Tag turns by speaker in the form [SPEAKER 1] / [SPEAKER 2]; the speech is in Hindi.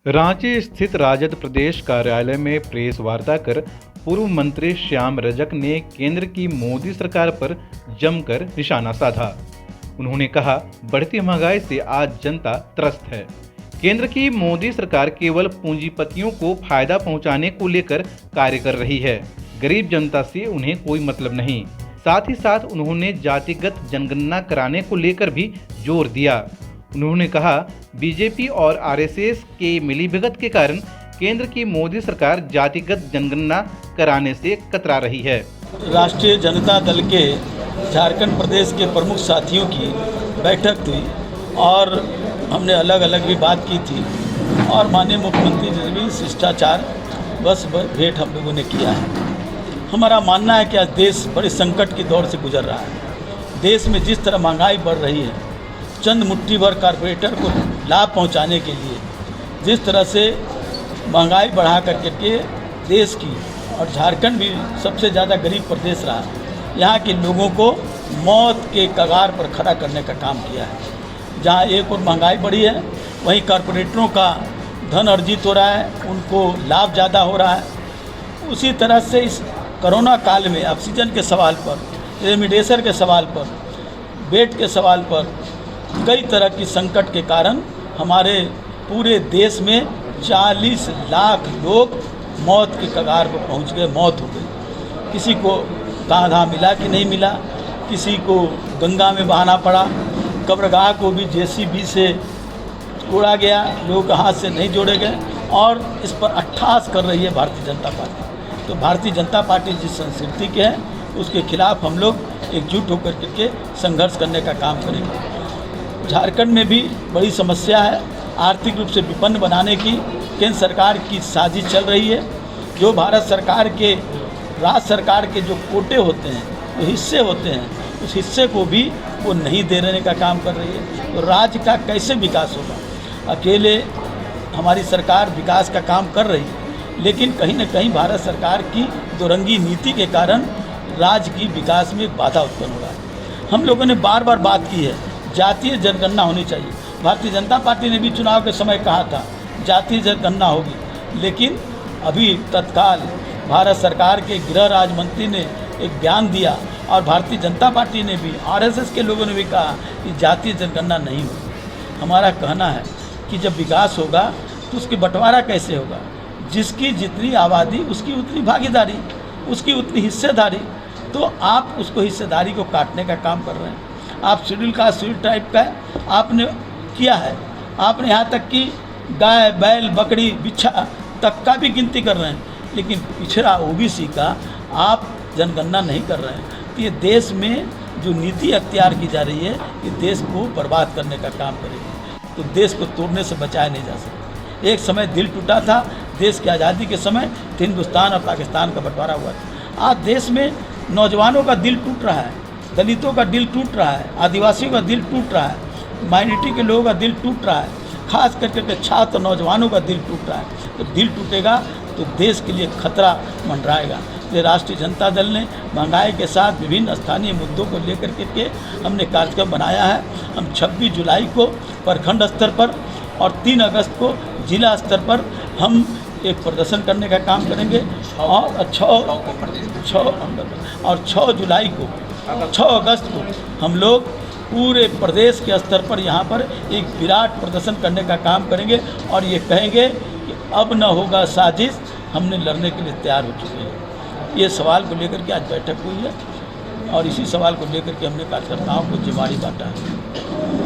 [SPEAKER 1] रांची स्थित राजद प्रदेश कार्यालय में प्रेस वार्ता कर पूर्व मंत्री श्याम रजक ने केंद्र की मोदी सरकार पर जमकर निशाना साधा। उन्होंने कहा, बढ़ती महंगाई से आज जनता त्रस्त है। केंद्र की मोदी सरकार केवल पूंजीपतियों को फायदा पहुंचाने को लेकर कार्य कर रही है। गरीब जनता से उन्हें कोई मतलब नहीं। साथ ही साथ उन्होंने जातिगत जनगणना कराने को लेकर भी जोर दिया। उन्होंने कहा, बीजेपी और आरएसएस के मिलीभगत के कारण केंद्र की मोदी सरकार जातिगत जनगणना कराने से कतरा रही है।
[SPEAKER 2] राष्ट्रीय जनता दल के झारखंड प्रदेश के प्रमुख साथियों की बैठक थी और हमने अलग अलग भी बात की थी और माननीय मुख्यमंत्री जी भी शिष्टाचार बस भेंट हम लोगों ने किया है। हमारा मानना है कि आज देश बड़े संकट की दौर से गुजर रहा है। देश में जिस तरह महंगाई बढ़ रही है, चंद मुट्ठी भर कारपोरेटर को लाभ पहुंचाने के लिए जिस तरह से महंगाई बढ़ा करके देश की, और झारखंड भी सबसे ज़्यादा गरीब प्रदेश रहा, यहाँ के लोगों को मौत के कगार पर खड़ा करने का काम किया है। जहाँ एक और महंगाई बढ़ी है, वहीं कारपोरेटरों का धन अर्जित हो रहा है, उनको लाभ ज़्यादा हो रहा है। उसी तरह से इस कोरोना काल में ऑक्सीजन के सवाल पर, रेमडेसिविर के सवाल पर, बेड के सवाल पर, कई तरह की संकट के कारण हमारे पूरे देश में 40 लाख लोग मौत के कगार पर पहुंच गए, मौत हो गई। किसी को कहाँ मिला कि नहीं मिला, किसी को गंगा में बहाना पड़ा, कब्रगाह को भी जेसीबी से तोड़ा गया, लोग हाथ से नहीं जोड़े गए और इस पर अट्ठास कर रही है भारतीय जनता पार्टी। तो भारतीय जनता पार्टी जिस संस्कृति के है उसके खिलाफ हम लोग एकजुट होकर के संघर्ष करने का काम करेंगे। झारखंड में भी बड़ी समस्या है, आर्थिक रूप से विपन्न बनाने की केंद्र सरकार की साजिश चल रही है। जो भारत सरकार के, राज्य सरकार के जो कोटे होते हैं, जो हिस्से होते हैं, उस हिस्से को भी वो नहीं देने का काम कर रही है। तो राज्य का कैसे विकास होगा? अकेले हमारी सरकार विकास का काम कर रही है, लेकिन कहीं न कहीं भारत सरकार की दोरंगी नीति के कारण राज्य की विकास में बाधा उत्पन्न हो रहा है। हम लोगों ने बार बार बात की है, जातीय जनगणना होनी चाहिए। भारतीय जनता पार्टी ने भी चुनाव के समय कहा था जातीय जनगणना होगी, लेकिन अभी तत्काल भारत सरकार के गृह राज्य मंत्री ने एक बयान दिया और भारतीय जनता पार्टी ने भी, आरएसएस के लोगों ने भी कहा कि जातीय जनगणना नहीं होगी। हमारा कहना है कि जब विकास होगा तो उसकी बंटवारा कैसे होगा? जिसकी जितनी आबादी उसकी उतनी भागीदारी, उसकी उतनी हिस्सेदारी। तो आप उसको हिस्सेदारी को काटने का काम कर रहे हैं। आप शेड्यूल कास्ट, शेड्यूल टाइप का आपने किया है। आपने यहाँ तक कि गाय, बैल, बकरी, बिच्छा तक का भी गिनती कर रहे हैं, लेकिन पिछड़ा ओबीसी का आप जनगणना नहीं कर रहे हैं। तो ये देश में जो नीति अख्तियार की जा रही है, ये देश को बर्बाद करने का काम करेगी। तो देश को तोड़ने से बचाया नहीं जा सकता। एक समय दिल टूटा था, देश की आज़ादी के समय हिंदुस्तान और पाकिस्तान का बंटवारा हुआ था। आज देश में नौजवानों का दिल टूट रहा है, दलितों का दिल टूट रहा है, आदिवासियों का दिल टूट रहा है, माइनॉरिटी के लोगों का दिल टूट रहा है, खास करके छात्र नौजवानों का दिल टूट रहा है। तो दिल टूटेगा तो देश के लिए खतरा मंडराएगा। ये राष्ट्रीय जनता दल ने महंगाई के साथ विभिन्न स्थानीय मुद्दों को लेकर के हमने कार्यक्रम बनाया है। हम 26 जुलाई को प्रखंड स्तर पर और 3 अगस्त को जिला स्तर पर हम एक प्रदर्शन करने का काम करेंगे और 6 जुलाई को, 6 अगस्त को हम लोग पूरे प्रदेश के स्तर पर यहाँ पर एक विराट प्रदर्शन करने का काम करेंगे और ये कहेंगे कि अब न होगा साजिश, हमने लड़ने के लिए तैयार हो चुके हैं। ये सवाल को लेकर के आज बैठक हुई है और इसी सवाल को लेकर के हमने कार्यकर्ताओं को जिम्मेदारी बांटा है।